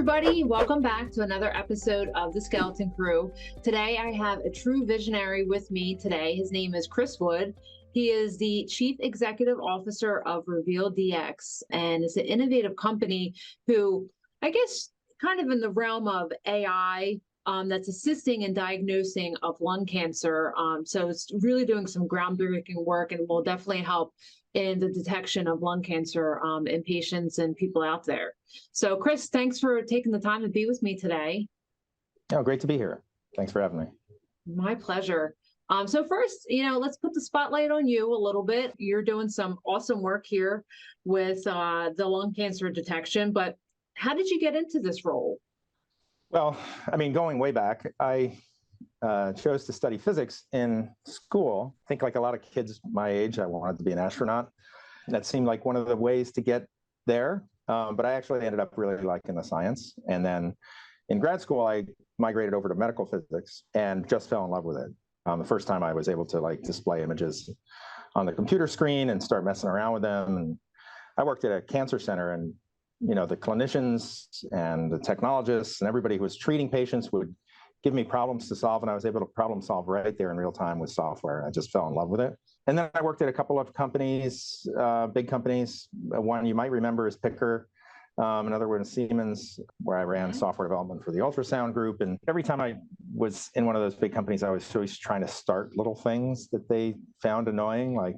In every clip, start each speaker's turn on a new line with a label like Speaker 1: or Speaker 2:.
Speaker 1: everybody. Welcome back to another episode of The Skeleton Crew. Today, I have a true visionary with me today. His name is Chris Wood. He is the Chief Executive Officer of RevealDx, and it's an innovative company who, I guess, kind of in the realm of AI, that's assisting in diagnosing of lung cancer. So it's really doing some groundbreaking work and will definitely help in the detection of lung cancer in patients and people out there. So Chris, thanks for taking the time to be with me today.
Speaker 2: Oh, great to be here. Thanks for having me.
Speaker 1: My pleasure. So first, let's put the spotlight on you a little bit. You're doing some awesome work here with the lung cancer detection, but how did you get into this role?
Speaker 2: Well, I mean, going way back, I chose to study physics in school. I think like a lot of kids my age, I wanted to be an astronaut. That seemed like one of the ways to get there. But I actually ended up really liking the science. And then in grad school, I migrated over to medical physics and just fell in love with it. The first time I was able to display images on the computer screen and start messing around with them. And I worked at a cancer center, and the clinicians and the technologists and everybody who was treating patients would give me problems to solve, and I was able to problem solve right there in real time with software. I just fell in love with it. And then I worked at a couple of companies, big companies. One you might remember is Picker. Another one is Siemens, where I ran software development for the ultrasound group. And every time I was in one of those big companies, I was always trying to start little things that they found annoying, like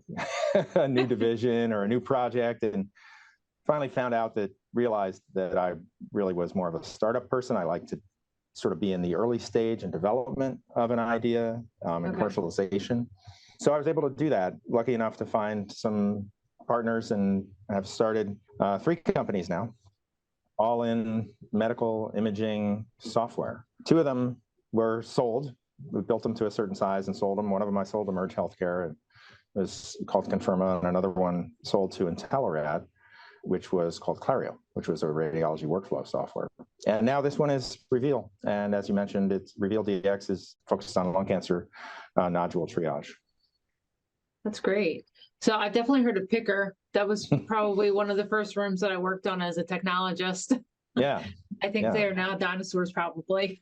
Speaker 2: a new division or a new project. And finally realized that I really was more of a startup person. I like to sort of be in the early stage and development of an idea and commercialization. So I was able to do that, lucky enough to find some partners, and have started 3 companies now, all in medical imaging software. 2 of them were sold. We built them to a certain size and sold them. One of them I sold to Merge Healthcare. It was called Confirma, and another one sold to Intelerad, which was called Clario, which was a radiology workflow software. And now this one is Reveal. And as you mentioned, it's RevealDx is focused on lung cancer nodule triage.
Speaker 1: That's great. So I've definitely heard of Picker. That was probably one of the first rooms that I worked on as a technologist.
Speaker 2: Yeah.
Speaker 1: I think they are now dinosaurs, probably.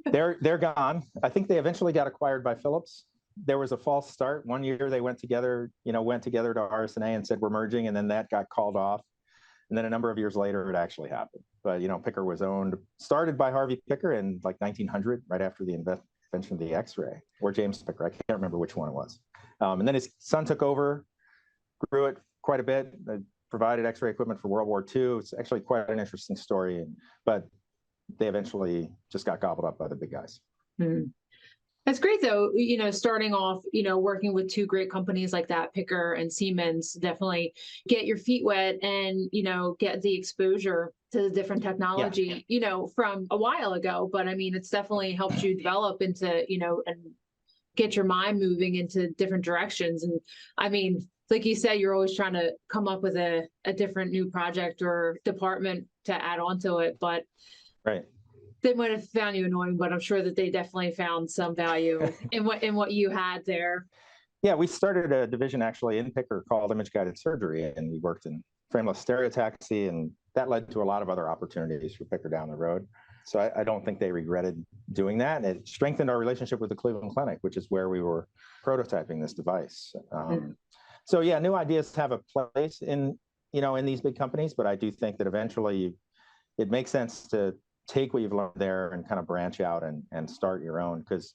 Speaker 2: They're gone. I think they eventually got acquired by Philips. There was a false start. One year they went together to RSNA and said, we're merging, and then that got called off. And then a number of years later, it actually happened. But, Picker was started by Harvey Picker in 1900, right after the invention of the X-ray, or James Picker. I can't remember which one it was. And then his son took over, grew it quite a bit, provided X-ray equipment for World War II. It's actually quite an interesting story, but they eventually just got gobbled up by the big guys.
Speaker 1: Mm-hmm. That's great, though, starting off, working with 2 great companies like that, Picker and Siemens, definitely get your feet wet and, get the exposure to the different technology, from a while ago. But I mean, it's definitely helped you develop into, and get your mind moving into different directions. And I mean, like you said, you're always trying to come up with a different new project or department to add on to it. But
Speaker 2: right.
Speaker 1: They might have found you annoying, but I'm sure that they definitely found some value in what you had there.
Speaker 2: Yeah, we started a division actually in Picker called Image Guided Surgery, and we worked in frameless stereotaxy, and that led to a lot of other opportunities for Picker down the road. So I don't think they regretted doing that, and it strengthened our relationship with the Cleveland Clinic, which is where we were prototyping this device. So yeah, new ideas have a place in these big companies, but I do think that eventually it makes sense to take what you've learned there and kind of branch out and start your own, because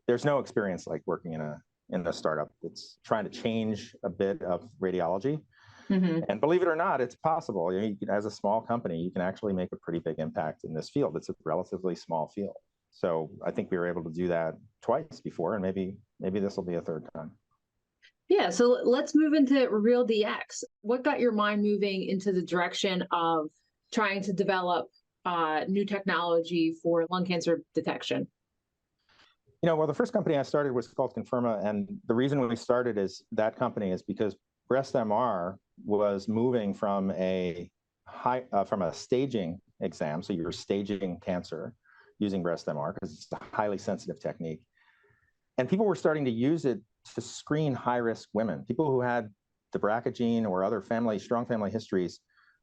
Speaker 2: there's no experience like working in a startup that's trying to change a bit of radiology. Mm-hmm. And believe it or not, it's possible. As a small company, you can actually make a pretty big impact in this field. It's a relatively small field. So I think we were able to do that twice before, and maybe this will be a third time.
Speaker 1: Yeah, so let's move into RevealDx. What got your mind moving into the direction of trying to develop new technology for lung cancer detection?
Speaker 2: Well, the first company I started was called Confirma, and the reason we started that company is because breast MR was moving from a staging exam, so you're staging cancer using breast MR because it's a highly sensitive technique, and people were starting to use it to screen high-risk women. People who had the BRCA gene or other strong family histories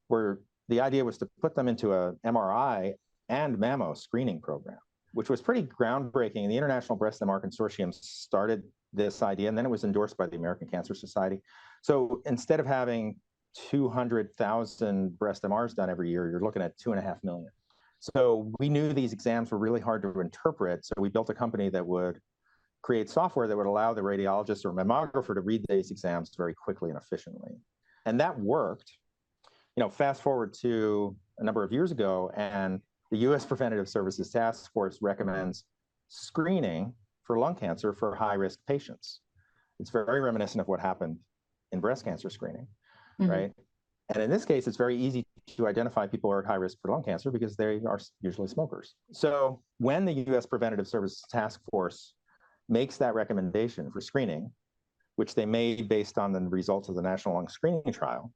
Speaker 2: were the idea was to put them into a MRI and mammo screening program, which was pretty groundbreaking. The International Breast MR Consortium started this idea, and then it was endorsed by the American Cancer Society. So instead of having 200,000 breast MRs done every year, you're looking at 2.5 million. So we knew these exams were really hard to interpret. So we built a company that would create software that would allow the radiologist or mammographer to read these exams very quickly and efficiently. And that worked. Fast forward to a number of years ago, and the U.S. Preventative Services Task Force recommends screening for lung cancer for high-risk patients. It's very reminiscent of what happened in breast cancer screening, right? And in this case, it's very easy to identify people who are at high risk for lung cancer because they are usually smokers. So when the U.S. Preventative Services Task Force makes that recommendation for screening, which they made based on the results of the National Lung Screening Trial,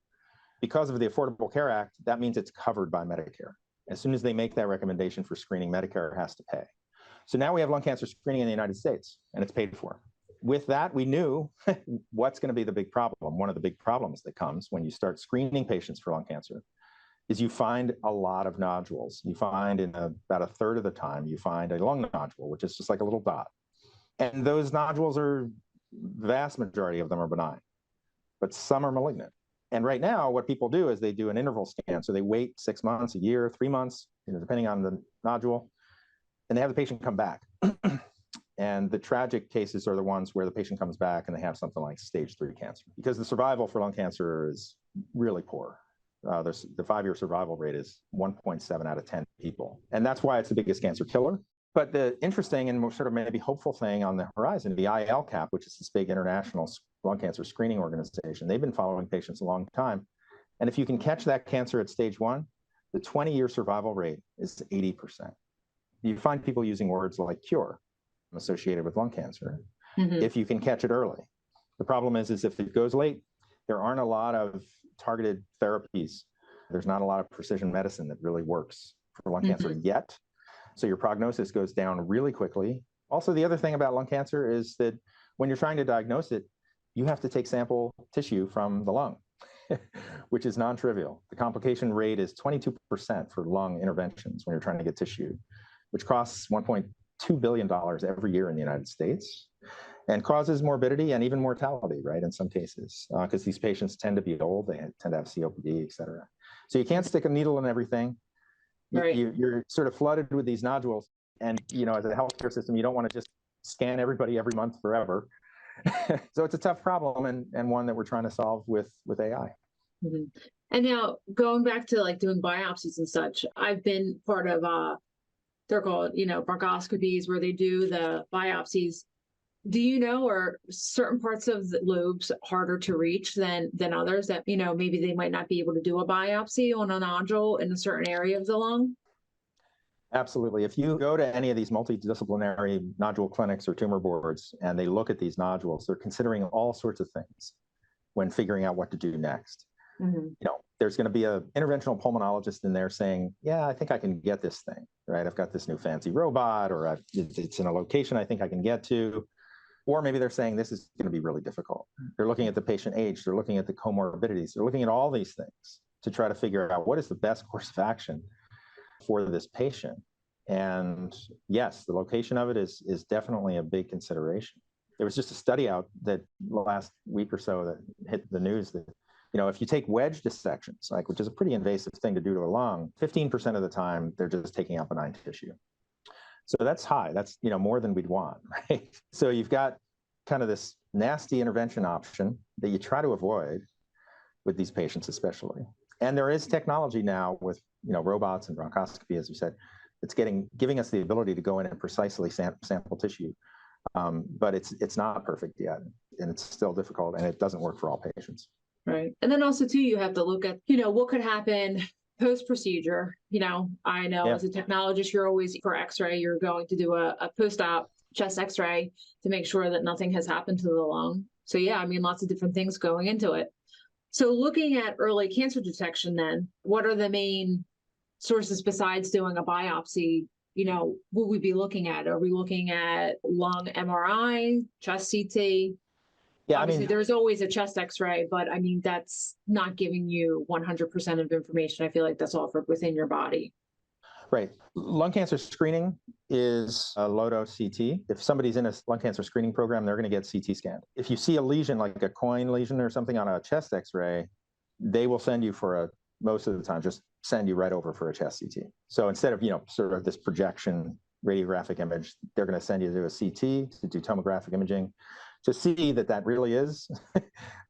Speaker 2: because of the Affordable Care Act, that means it's covered by Medicare. As soon as they make that recommendation for screening, Medicare has to pay. So now we have lung cancer screening in the United States, and it's paid for. With that, we knew what's going to be the big problem. One of the big problems that comes when you start screening patients for lung cancer is you find a lot of nodules. You find about a third of the time, you find a lung nodule, which is just like a little dot. And those nodules the vast majority of them are benign, but some are malignant. And right now, what people do is they do an interval scan. So they wait 6 months, a year, 3 months, depending on the nodule, and they have the patient come back. And the tragic cases are the ones where the patient comes back and they have something like stage 3 cancer, because the survival for lung cancer is really poor. The 5-year survival rate is 1.7 out of 10 people. And that's why it's the biggest cancer killer. But the interesting and more sort of maybe hopeful thing on the horizon, the ILCAP, which is this big international lung cancer screening organization, they've been following patients a long time. And if you can catch that cancer at stage 1, the 20-year survival rate is 80%. You find people using words like cure associated with lung cancer, if you can catch it early. The problem is if it goes late, there aren't a lot of targeted therapies. There's not a lot of precision medicine that really works for lung cancer yet. So your prognosis goes down really quickly. Also, the other thing about lung cancer is that when you're trying to diagnose it, you have to take sample tissue from the lung, which is non-trivial. The complication rate is 22% for lung interventions when you're trying to get tissue, which costs $1.2 billion every year in the United States and causes morbidity and even mortality, right, in some cases, because these patients tend to be old, they tend to have COPD, et cetera. So you can't stick a needle in everything. Right. You're sort of flooded with these nodules. And, as a healthcare system, you don't want to just scan everybody every month forever. So it's a tough problem and one that we're trying to solve with AI.
Speaker 1: And now going back to like doing biopsies and such, I've been part of, they're called, bronchoscopies where they do the biopsies. Do you know, are certain parts of the lobes harder to reach than others that, maybe they might not be able to do a biopsy on a nodule in a certain area of the lung?
Speaker 2: Absolutely. If you go to any of these multidisciplinary nodule clinics or tumor boards and they look at these nodules, they're considering all sorts of things when figuring out what to do next. There's going to be an interventional pulmonologist in there saying, yeah, I think I can get this thing, right? I've got this new fancy robot, or it's in a location I think I can get to. Or maybe they're saying this is going to be really difficult. They're looking at the patient age, they're looking at the comorbidities, they're looking at all these things to try to figure out what is the best course of action for this patient. And yes, the location of it is definitely a big consideration. There was just a study out that last week or so that hit the news that, if you take wedge dissections, which is a pretty invasive thing to do to a lung, 15% of the time, they're just taking out benign tissue. So that's high. That's, more than we'd want, right? So you've got kind of this nasty intervention option that you try to avoid with these patients especially. And there is technology now with, robots and bronchoscopy, as you said, it's giving us the ability to go in and precisely sample tissue. But it's not perfect yet, and it's still difficult, and it doesn't work for all patients.
Speaker 1: Right. And then also, too, you have to look at, what could happen post-procedure. I know as a technologist, you're always, for x-ray, you're going to do a post-op chest x-ray to make sure that nothing has happened to the lung. So lots of different things going into it. So looking at early cancer detection, then, what are the main sources besides doing a biopsy? Will we be looking at? Are we looking at lung MRI, chest CT?
Speaker 2: Yeah,
Speaker 1: Obviously, there's always a chest X-ray, but I mean, that's not giving you 100% of information. I feel like that's offered within your body.
Speaker 2: right. Lung cancer screening is a low-dose CT. If somebody's in a lung cancer screening program, they're going to get CT scanned. If you see a lesion, like a coin lesion or something on a chest X-ray, they will send you most of the time, just send you right over for a chest CT. So instead of, sort of this projection radiographic image, they're going to send you to a CT to do tomographic imaging to see that really is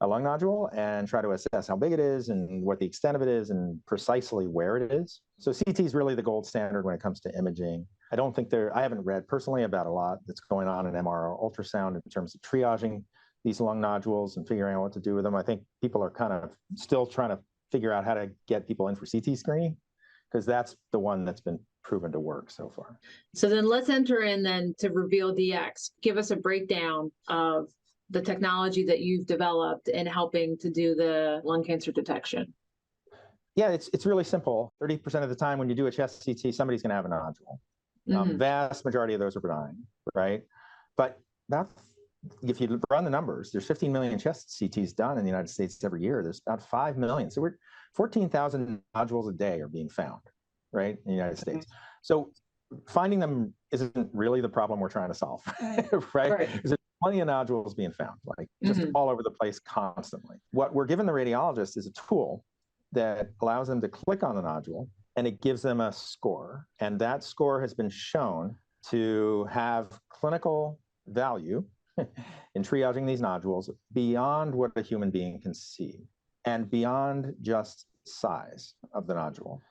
Speaker 2: a lung nodule and try to assess how big it is and what the extent of it is and precisely where it is. So CT is really the gold standard when it comes to imaging. I haven't read personally about a lot that's going on in MR or ultrasound in terms of triaging these lung nodules and figuring out what to do with them. I think people are kind of still trying to figure out how to get people in for CT screening, because that's the one that's been proven to work so far.
Speaker 1: So then let's enter in then to RevealDx. Give us a breakdown of the technology that you've developed in helping to do the lung cancer detection.
Speaker 2: Yeah, it's really simple. 30% of the time when you do a chest CT, somebody's going to have a nodule. Vast majority of those are benign, right? But if you run the numbers, there's 15 million chest CTs done in the United States every year. There's about 5 million. So 14,000 nodules a day are being found, right, in the United States. So finding them isn't really the problem we're trying to solve, right? There's plenty of nodules being found, like just all over the place constantly. What we're giving the radiologist is a tool that allows them to click on the nodule, and it gives them a score. And that score has been shown to have clinical value in triaging these nodules beyond what a human being can see and beyond just size of the nodule.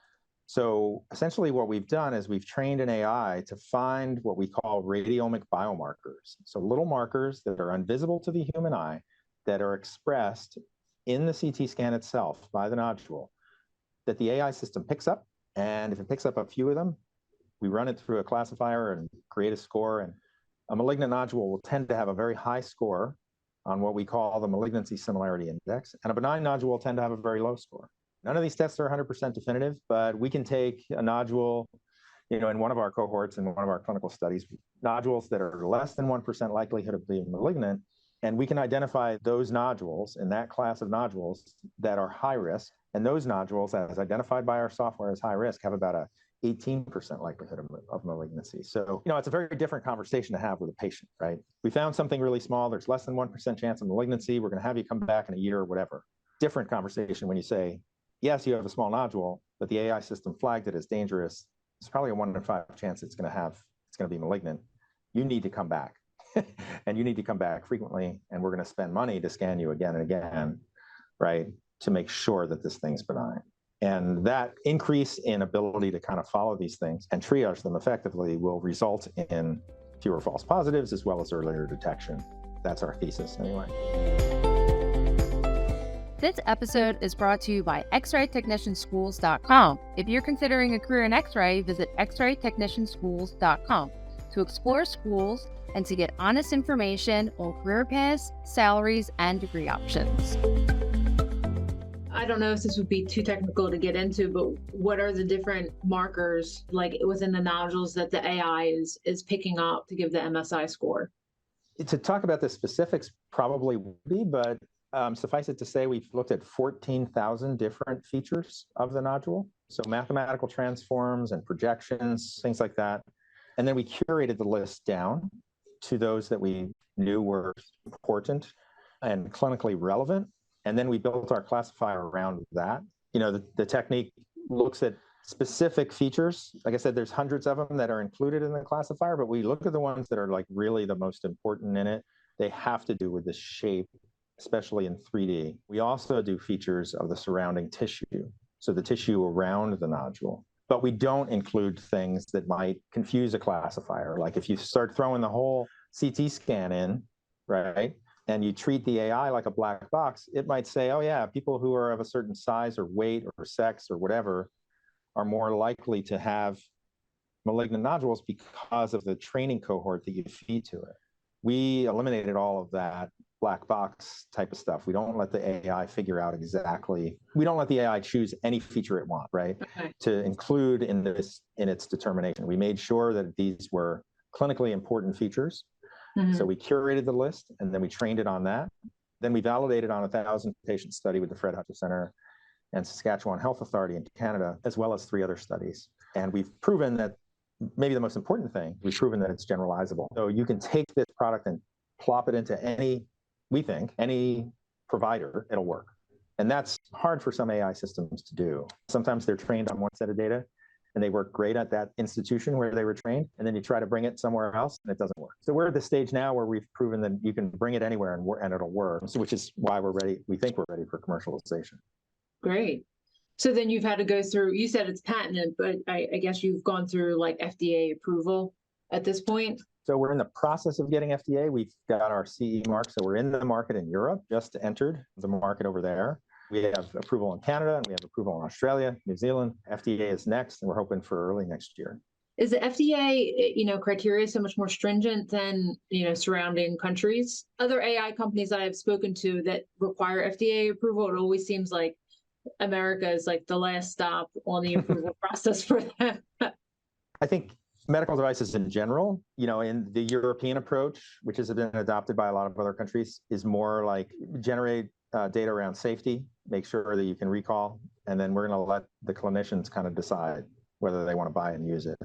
Speaker 2: So essentially what we've done is we've trained an AI to find what we call radiomic biomarkers. So little markers that are invisible to the human eye that are expressed in the CT scan itself by the nodule that the AI system picks up. And if it picks up a few of them, we run it through a classifier and create a score. And a malignant nodule will tend to have a very high score on what we call the malignancy similarity index, and a benign nodule will tend to have a very low score. None of these tests are 100% definitive, but we can take a nodule, in one of our cohorts, in one of our clinical studies, nodules that are less than 1% likelihood of being malignant, and we can identify those nodules in that class of nodules that are high risk. And those nodules, as identified by our software as high risk, have about a 18% likelihood of malignancy. So, it's a very different conversation to have with a patient, right? We found something really small. There's less than 1% chance of malignancy. We're going to have you come back in a year or whatever. Different conversation when you say, yes, you have a small nodule, but the AI system flagged it as dangerous. It's probably a 1 in 5 chance it's going to be malignant. You need to come back. And you need to come back frequently. And we're going to spend money to scan you again and again, right, to make sure that this thing's benign. And that increase in ability to kind of follow these things and triage them effectively will result in fewer false positives as well as earlier detection. That's our thesis anyway.
Speaker 3: This episode is brought to you by xraytechnicianschools.com. If you're considering a career in X-ray, visit xraytechnicianschools.com to explore schools and to get honest information on career paths, salaries, and degree options.
Speaker 1: I don't know if this would be too technical to get into, but what are the different markers, like within the nodules, that the AI is picking up to give the MSI score?
Speaker 2: To talk about the specifics probably would be, but suffice it to say, we've looked at 14,000 different features of the nodule. So mathematical transforms and projections, things like that. And then we curated the list down to those that we knew were important and clinically relevant. And then we built our classifier around that. The technique looks at specific features. Like I said, there's hundreds of them that are included in the classifier, but we look at the ones that are like really the most important in it. They have to do with the shape, especially in 3D. We also do features of the surrounding tissue, so the tissue around the nodule. But we don't include things that might confuse a classifier. Like if you start throwing the whole CT scan in, right, and you treat the AI like a black box, it might say, oh yeah, people who are of a certain size or weight or sex or whatever are more likely to have malignant nodules because of the training cohort that you feed to it. We eliminated all of that black box type of stuff. We don't let the AI figure out exactly. We don't let the AI choose any feature it wants, right?
Speaker 1: Okay.
Speaker 2: To include in its determination. We made sure that these were clinically important features. Mm-hmm. So we curated the list and then we trained it on that. Then we validated on a 1,000-patient study with the Fred Hutch Center and Saskatchewan Health Authority in Canada, as well as 3 other studies. And we've proven that, maybe the most important thing, we've proven that it's generalizable. So you can take this product and plop it into any provider, it'll work. And that's hard for some AI systems to do. Sometimes they're trained on one set of data and they work great at that institution where they were trained, and then you try to bring it somewhere else and it doesn't work. So we're at the stage now where we've proven that you can bring it anywhere and it'll work, so, which is why we think we're ready for commercialization.
Speaker 1: Great. So then you've had to go through, you said it's patented, but I guess you've gone through like FDA approval at this point?
Speaker 2: So we're in the process of getting FDA. We've got our CE mark, so we're in the market in Europe, just entered the market over there. We have approval in Canada, and we have approval in Australia, New Zealand. FDA is next, and we're hoping for early next year.
Speaker 1: Is the FDA, criteria so much more stringent than, surrounding countries? Other AI companies that I've spoken to that require FDA approval, it always seems like America is like the last stop on the approval process for them.
Speaker 2: I think medical devices in general, in the European approach, which has been adopted by a lot of other countries, is more like generate data around safety, make sure that you can recall, and then we're going to let the clinicians kind of decide whether they want to buy and use it.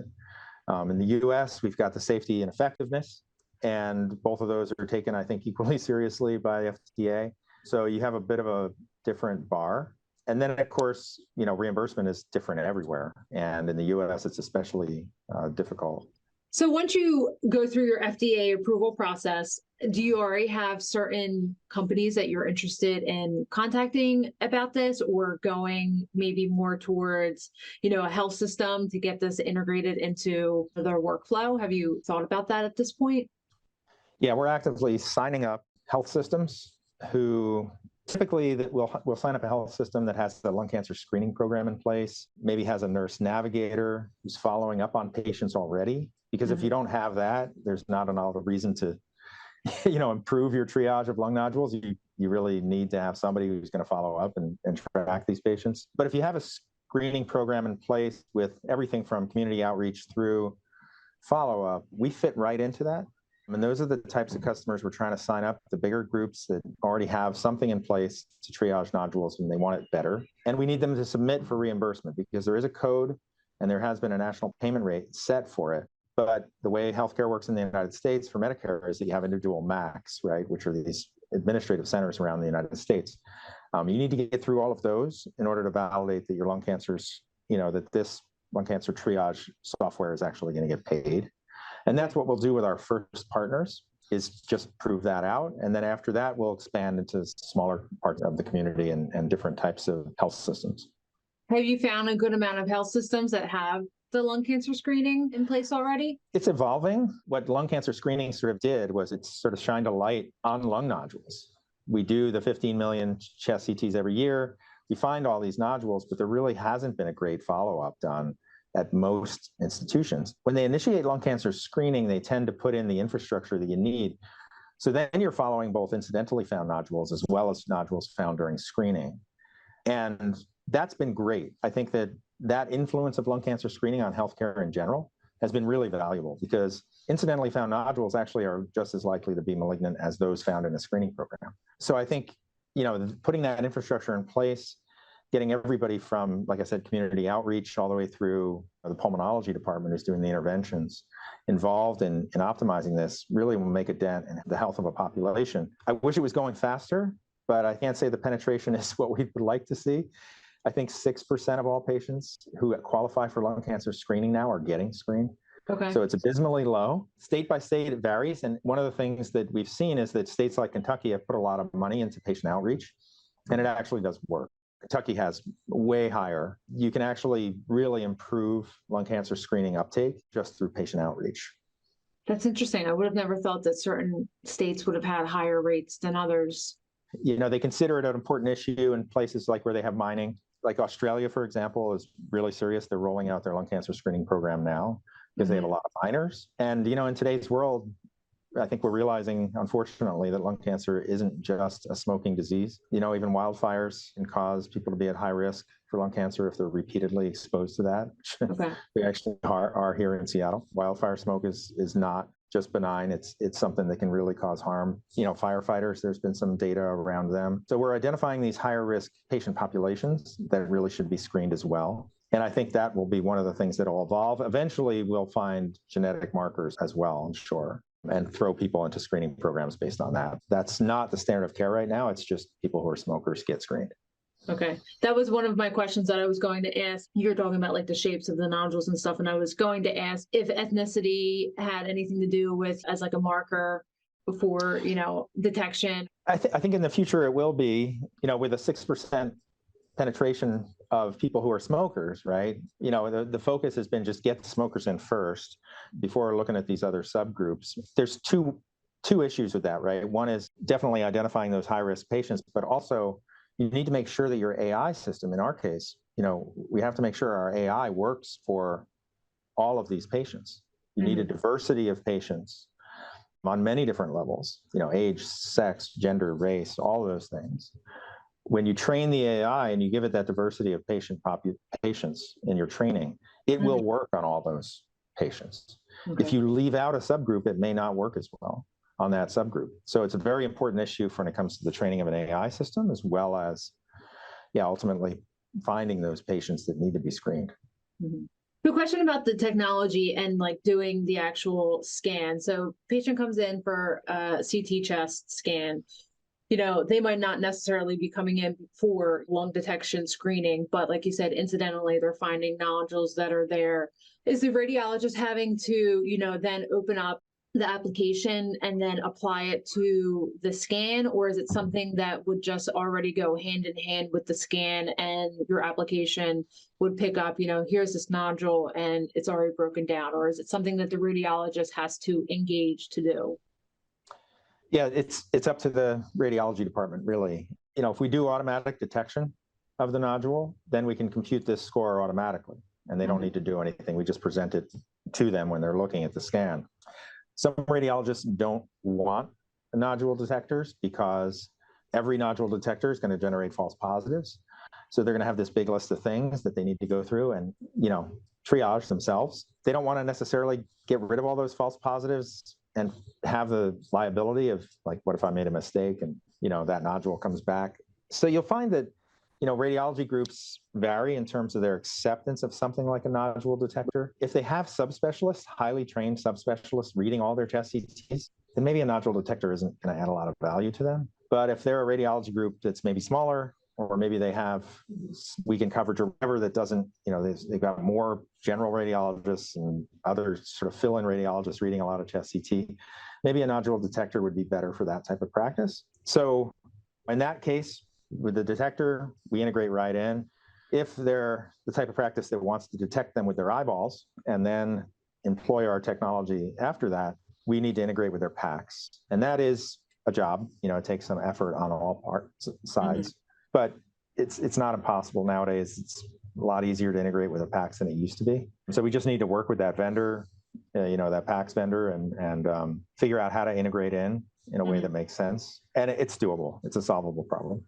Speaker 2: In the US, we've got the safety and effectiveness, and both of those are taken, I think, equally seriously by FDA. So you have a bit of a different bar. And then, of course, reimbursement is different everywhere. And in the US, it's especially difficult.
Speaker 1: So once you go through your FDA approval process, do you already have certain companies that you're interested in contacting about this, or going maybe more towards, a health system to get this integrated into their workflow? Have you thought about that at this point?
Speaker 2: Yeah, we're actively signing up health systems who typically we'll sign up a health system that has the lung cancer screening program in place, maybe has a nurse navigator who's following up on patients already. Because if you don't have that, there's not a reason to, improve your triage of lung nodules. You really need to have somebody who's going to follow up and track these patients. But if you have a screening program in place with everything from community outreach through follow-up, we fit right into that. And those are the types of customers we're trying to sign up, the bigger groups that already have something in place to triage nodules and they want it better. And we need them to submit for reimbursement because there is a code and there has been a national payment rate set for it. But the way healthcare works in the United States for Medicare is that you have individual MACs, right, which are these administrative centers around the United States. You need to get through all of those in order to validate that your lung cancer's, that this lung cancer triage software is actually going to get paid. And that's what we'll do with our first partners, is just prove that out. And then after that, we'll expand into smaller parts of the community and different types of health systems.
Speaker 1: Have you found a good amount of health systems that have the lung cancer screening in place already? It's
Speaker 2: evolving. What lung cancer screening sort of did was it sort of shined a light on lung nodules. We do the 15 million chest CTs every year. We find all these nodules, but there really hasn't been a great follow-up done at most institutions. When they initiate lung cancer screening, they tend to put in the infrastructure that you need. So then you're following both incidentally found nodules as well as nodules found during screening. And that's been great. I think that influence of lung cancer screening on healthcare in general has been really valuable because incidentally found nodules actually are just as likely to be malignant as those found in a screening program. So I think, putting that infrastructure in place, getting everybody from, like I said, community outreach all the way through the pulmonology department who's doing the interventions involved in optimizing this really will make a dent in the health of a population. I wish it was going faster, but I can't say the penetration is what we would like to see. I think 6% of all patients who qualify for lung cancer screening now are getting screened.
Speaker 1: Okay.
Speaker 2: So it's abysmally low. State by state, it varies. And one of the things that we've seen is that states like Kentucky have put a lot of money into patient outreach, and it actually does work. Kentucky has way higher. You can actually really improve lung cancer screening uptake just through patient outreach.
Speaker 1: That's interesting. I would have never thought that certain states would have had higher rates than others.
Speaker 2: They consider it an important issue in places like where they have mining. Like Australia, for example, is really serious. They're rolling out their lung cancer screening program now because they have a lot of miners. And, in today's world, I think we're realizing, unfortunately, that lung cancer isn't just a smoking disease. Even wildfires can cause people to be at high risk for lung cancer if they're repeatedly exposed to that. Okay. We actually are here in Seattle. Wildfire smoke is not just benign. It's something that can really cause harm. Firefighters, there's been some data around them. So we're identifying these higher risk patient populations that really should be screened as well. And I think that will be one of the things that will evolve. Eventually, we'll find genetic markers as well, I'm sure, and throw people into screening programs based on that. That's not the standard of care right now. It's just people who are smokers get screened.
Speaker 1: Okay. That was one of my questions that I was going to ask. You're talking about like the shapes of the nodules and stuff. And I was going to ask if ethnicity had anything to do with as like a marker before, detection.
Speaker 2: I think in the future it will be, with a 6% penetration of people who are smokers, right? The focus has been just get the smokers in first before looking at these other subgroups. There's two issues with that, right? One is definitely identifying those high-risk patients, but also you need to make sure that your AI system, in our case, we have to make sure our AI works for all of these patients. You need a diversity of patients on many different levels, age, sex, gender, race, all of those things. When you train the AI and you give it that diversity of patients in your training, it will work on all those patients. Okay. If you leave out a subgroup, it may not work as well on that subgroup. So it's a very important issue when it comes to the training of an AI system, as well as, ultimately finding those patients that need to be screened.
Speaker 1: Mm-hmm. The question about the technology and like doing the actual scan. So patient comes in for a CT chest scan. They might not necessarily be coming in for lung detection screening, but like you said, incidentally, they're finding nodules that are there. Is the radiologist having to, then open up the application and then apply it to the scan, or is it something that would just already go hand in hand with the scan and your application would pick up, here's this nodule and it's already broken down, or is it something that the radiologist has to engage to do?
Speaker 2: Yeah, it's up to the radiology department, really. If we do automatic detection of the nodule, then we can compute this score automatically, and they don't need to do anything. We just present it to them when they're looking at the scan. Some radiologists don't want nodule detectors because every nodule detector is going to generate false positives. So they're going to have this big list of things that they need to go through and, triage themselves. They don't want to necessarily get rid of all those false positives and have the liability of like, what if I made a mistake and, that nodule comes back. So you'll find that, radiology groups vary in terms of their acceptance of something like a nodule detector. If they have subspecialists, highly trained subspecialists reading all their chest CTs, then maybe a nodule detector isn't going to add a lot of value to them. But if they're a radiology group that's maybe smaller, or maybe they have weekend coverage or whatever that doesn't, they've got more general radiologists and other sort of fill-in radiologists reading a lot of chest CT, maybe a nodule detector would be better for that type of practice. So in that case, with the detector, we integrate right in. If they're the type of practice that wants to detect them with their eyeballs and then employ our technology after that, we need to integrate with their PACS. And that is a job. It takes some effort on all sides. But it's not impossible nowadays. It's a lot easier to integrate with a PACS than it used to be. So we just need to work with that vendor, that PACS vendor, and figure out how to integrate in a way that makes sense. And it's doable. It's a solvable problem.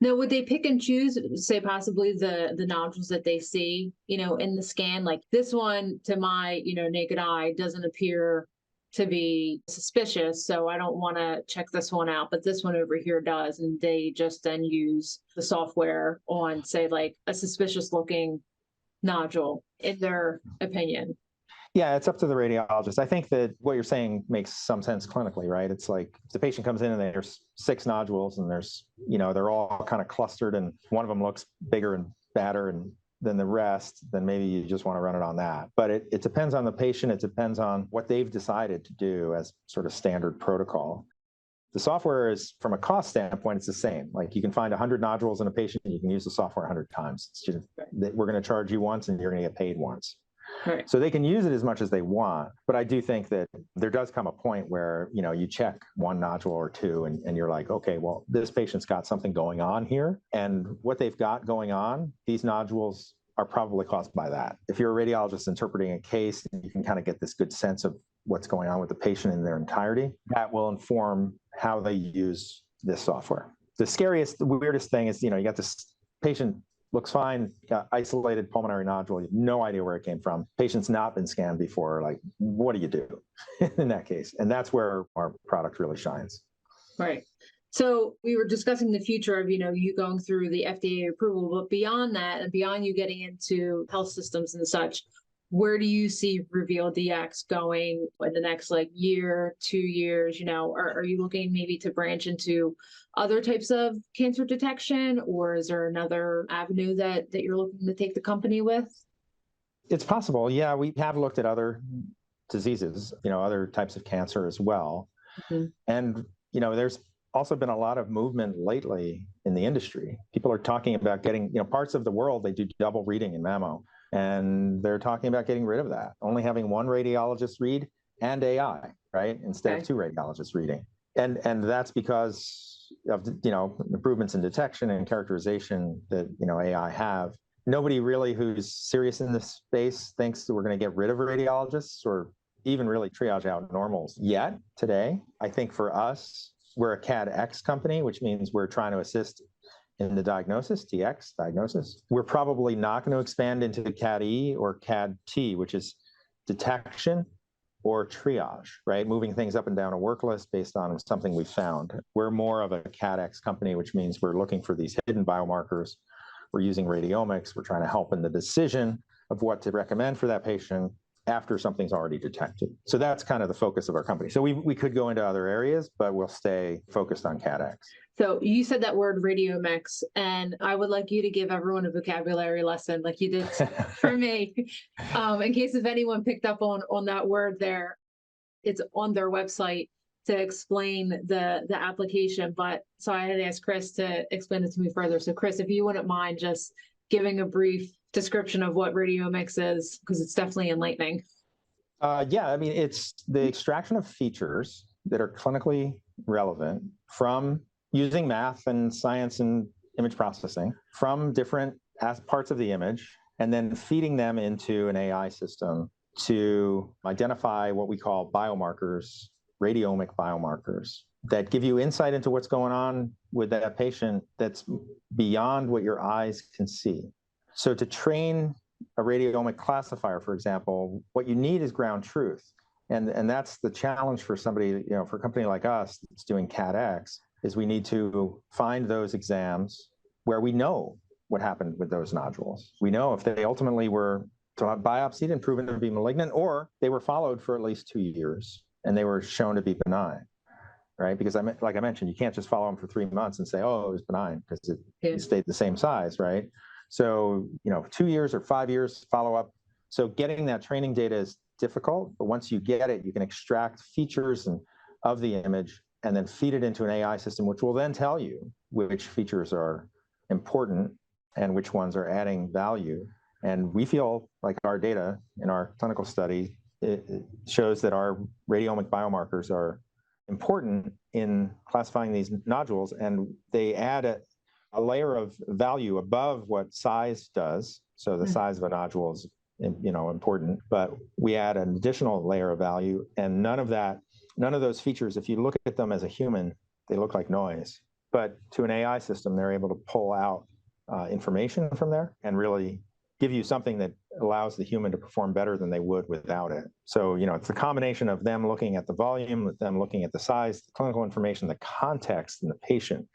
Speaker 1: Now, would they pick and choose, say, possibly the nodules that they see, in the scan? Like this one, to my, naked eye, doesn't appear to be suspicious, so I don't want to check this one out, but this one over here does, and they just then use the software on, say, like a suspicious looking nodule, in their opinion.
Speaker 2: Yeah, it's up to the radiologist. I think that what you're saying makes some sense clinically, right? It's like if the patient comes in and there's 6 nodules and there's, they're all kind of clustered and one of them looks bigger and badder than the rest, then maybe you just want to run it on that. But it depends on the patient. It depends on what they've decided to do as sort of standard protocol. The software is, from a cost standpoint, it's the same. Like you can find 100 nodules in a patient, and you can use the software 100 times. It's just, we're going to charge you once and you're going to get paid once. Right. So they can use it as much as they want, but I do think that there does come a point where, you check one nodule or two and you're like, okay, well, this patient's got something going on here. And what they've got going on, these nodules are probably caused by that. If you're a radiologist interpreting a case, you can kind of get this good sense of what's going on with the patient in their entirety. That will inform how they use this software. The weirdest thing is, you got this patient looks fine, got isolated pulmonary nodule, you have no idea where it came from. Patient's not been scanned before. Like, what do you do in that case? And that's where our product really shines.
Speaker 1: Right. So we were discussing the future of, you going through the FDA approval, but beyond that and beyond you getting into health systems and such, where do you see RevealDx going in the next year, 2 years? Are you looking maybe to branch into other types of cancer detection, or is there another avenue that you're looking to take the company with?
Speaker 2: It's possible. Yeah, we have looked at other diseases, other types of cancer as well. Mm-hmm. And, there's also been a lot of movement lately in the industry. People are talking about getting, parts of the world, they do double reading in mammo. And they're talking about getting rid of that, only having one radiologist read and AI, right? Instead of two radiologists reading. And that's because of, improvements in detection and characterization that, AI have. Nobody really who's serious in this space thinks that we're going to get rid of radiologists or even really triage out normals yet today. I think for us, we're a CADX company, which means we're trying to assist in the diagnosis, DX, diagnosis. We're probably not going to expand into the CAD-E or CAD-T, which is detection or triage, right? Moving things up and down a work list based on something we found. We're more of a CADX company, which means we're looking for these hidden biomarkers. We're using radiomics. We're trying to help in the decision of what to recommend for that patient after something's already detected. So that's kind of the focus of our company. So we could go into other areas, but we'll stay focused on CADX. So
Speaker 1: you said that word radiomics, and I would like you to give everyone a vocabulary lesson like you did for me. In case if anyone picked up on that word there, it's on their website to explain the application. But so I had to ask Chris to explain it to me further. So Chris, if you wouldn't mind just giving a brief description of what radiomics is, because it's definitely enlightening.
Speaker 2: Yeah, I mean, it's the extraction of features that are clinically relevant from using math and science and image processing from different parts of the image, and then feeding them into an AI system to identify what we call biomarkers, radiomic biomarkers, that give you insight into what's going on with that patient that's beyond what your eyes can see. So to train a radiomic classifier, for example, what you need is ground truth. And that's the challenge for somebody, for a company like us that's doing CADX, is we need to find those exams where we know what happened with those nodules. We know if they ultimately were biopsied and proven to be malignant, or they were followed for at least 2 years and they were shown to be benign, right? Because like I mentioned, you can't just follow them for 3 months and say, oh, it was benign, because it stayed the same size, right? So, 2 years or 5 years follow-up. So getting that training data is difficult, but once you get it, you can extract features of the image and then feed it into an AI system, which will then tell you which features are important and which ones are adding value. And we feel like our data in our clinical study, it shows that our radiomic biomarkers are important in classifying these nodules, and they add a layer of value above what size does. So the size of a nodule is, important, but we add an additional layer of value, and none of those features, if you look at them as a human, they look like noise. But to an AI system, they're able to pull out information from there and really give you something that allows the human to perform better than they would without it. So, it's the combination of them looking at the volume, with them looking at the size, the clinical information, the context, and the patient,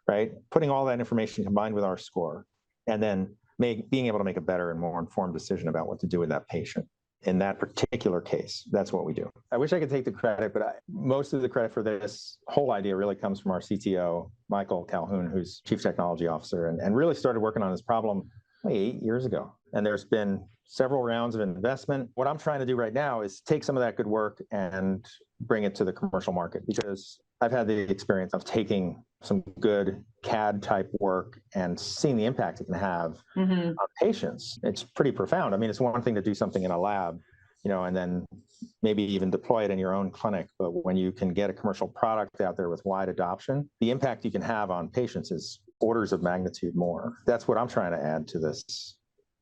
Speaker 2: right? Putting all that information combined with our score, and then being able to make a better and more informed decision about what to do with that patient. In that particular case, that's what we do. I wish I could take the credit, but most of the credit for this whole idea really comes from our CTO, Michael Calhoun, who's Chief Technology Officer, and really started working on this problem 8 years ago. And there's been several rounds of investment. What I'm trying to do right now is take some of that good work and bring it to the commercial market, because I've had the experience of taking some good CAD type work and seeing the impact it can have on patients. It's pretty profound. I mean, it's one thing to do something in a lab, and then maybe even deploy it in your own clinic. But when you can get a commercial product out there with wide adoption, the impact you can have on patients is orders of magnitude more. That's what I'm trying to add to this.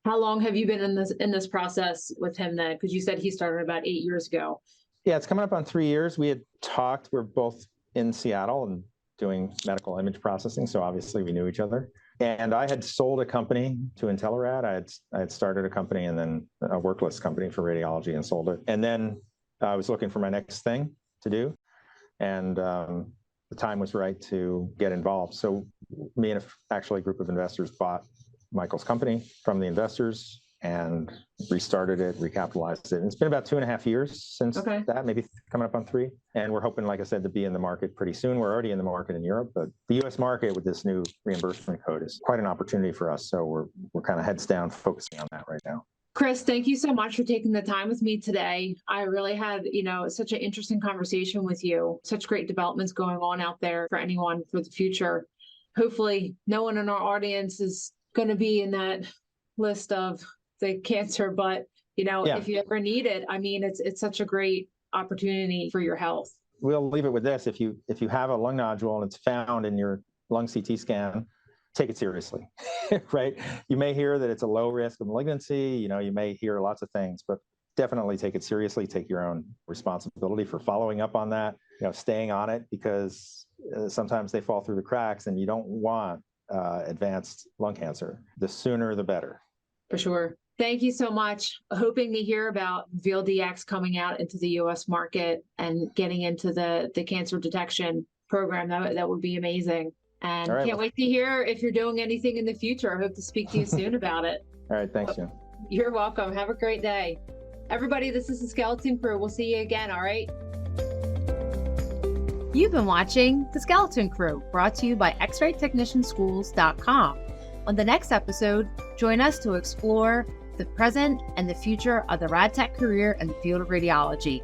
Speaker 1: How long have you been in this process with him then? Because you said he started about 8 years ago.
Speaker 2: Yeah, it's coming up on 3 years. We had talked, we're both in Seattle, and doing medical image processing. So obviously we knew each other. And I had sold a company to Intelerad. I had started a company and then a worklist company for radiology and sold it. And then I was looking for my next thing to do. And the time was right to get involved. So me and actually a group of investors bought Michael's company from the investors and restarted it, recapitalized it. And it's been about 2.5 years since that, maybe coming up on 3. And we're hoping, like I said, to be in the market pretty soon. We're already in the market in Europe, but the US market with this new reimbursement code is quite an opportunity for us. So we're kind of heads down focusing on that right now.
Speaker 1: Chris, thank you so much for taking the time with me today. I really had, such an interesting conversation with you. Such great developments going on out there for anyone for the future. Hopefully no one in our audience is going to be in that list of the cancer, but if you ever need it, it's such a great opportunity for your health.
Speaker 2: We'll leave it with this. If you have a lung nodule and it's found in your lung CT scan, take it seriously, right? You may hear that it's a low risk of malignancy, you may hear lots of things, but definitely take it seriously. Take your own responsibility for following up on that, staying on it, because sometimes they fall through the cracks and you don't want advanced lung cancer. The sooner, the better.
Speaker 1: For sure. Thank you so much. Hoping to hear about RevealDx coming out into the US market and getting into the cancer detection program. That would be amazing. And can't wait to hear if you're doing anything in the future. I hope to speak to you soon about it.
Speaker 2: All right. Thanks, Jen.
Speaker 1: You're welcome. Have a great day. Everybody, this is the Skeleton Crew. We'll see you again. All right.
Speaker 3: You've been watching The Skeleton Crew, brought to you by x-raytechnicianschools.com. On the next episode, join us to explore the present and the future of the rad tech career in the field of radiology.